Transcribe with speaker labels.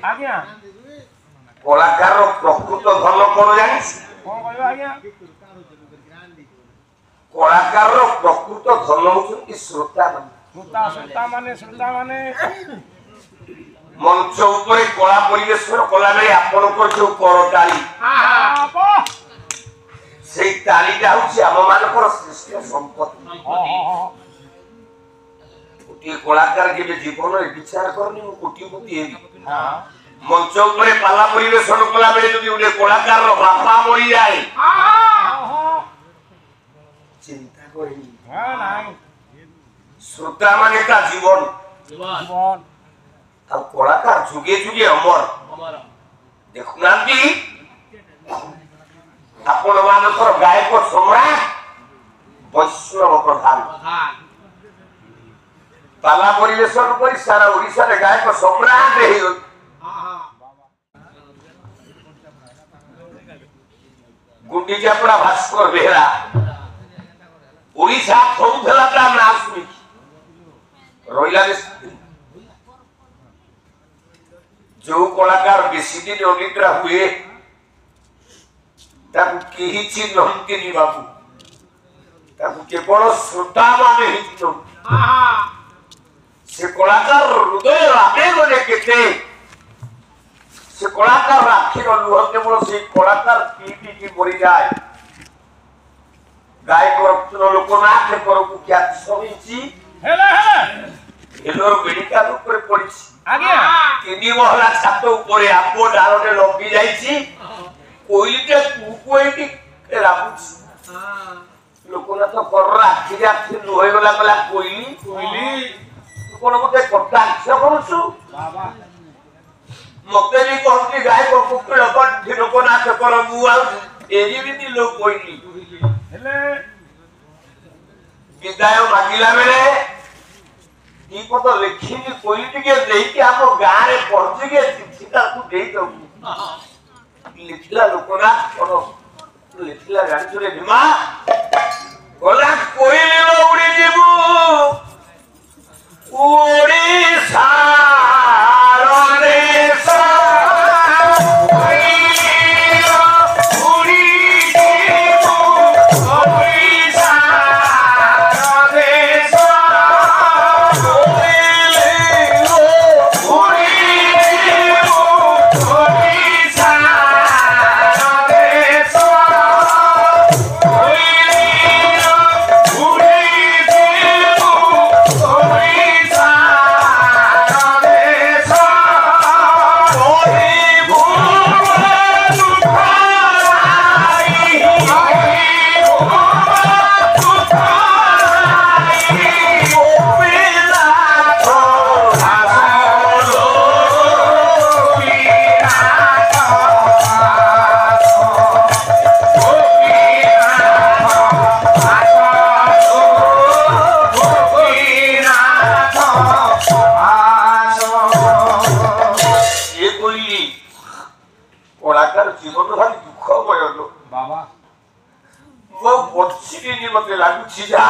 Speaker 1: आज्ञा
Speaker 2: कलाकार प्रकृत धन कौन जानी
Speaker 1: कौन कहबो आज्ञा
Speaker 2: कलाकार प्रकृत धन होउछन श्रोता
Speaker 1: श्रोता माने
Speaker 2: मंच ऊपर कला परिवेशन कला बेले आपनकर जो करताली से तालीटा होउछि हम मानकर श्रेष्ठ संपत्ति गोटे कलाकार के जीवन विचार करनी कोटिपति मंच ऊपर पाला परिवेशन कला बेले जदि गोटे कलाकार बापा मरी जाए चिंता करेनी श्रोता माने का जीवन अब कलाकार जुगे जुगे अमर देखुना आपण मानकर गायक सम्राट वैष्णव प्रधान पाला परिवेशन कर सारा ओडिशा रे गायक सम्राट हे गुंडीजापड़ा भास्कर बेहरा ओडिशा थौथला ता नाम सुनी रोइला जो कलाकार बेसी दिन अनिद्रा हुए ताकू केही चिन्हंतिनी बाबू ताकू केवल श्रोता माने ही से कलाकार हृदय आवेग ने केते से कलाकार राखी लुह केवल से कलाकार पीटी की मरी जाए गायक रत्न लोकनाथ करकू क्या समीची हेलो मेडिकल ऊपर पड़िछि
Speaker 1: आज्ञा
Speaker 2: तीन महला छात ऊपर आपो डालटे लंबी जाइछि कोइलीटे कुकोइटी राबुछि लोकनाथ कर राखी राखी होय गला गला कोइली कोन मते कटाक्ष करूछु बाबा मते भी कहती गाय को कुकुर अपन लोकनाथ कर मुआ एजी भी लोग कोइली हेले विदाय मागिला बेले ई पद लिखिनी कोई टिके देई के हम गां रे पहुंच के चिठीटा को देई दऊ लिखला लोकना कोनो लिखला गाड़ी रे भीमा गोला कोई लो उड़ी जीवु ओडिशा रे सा जीवन भारी दुखमय लो बाबा वो बच्ची मत लागू जा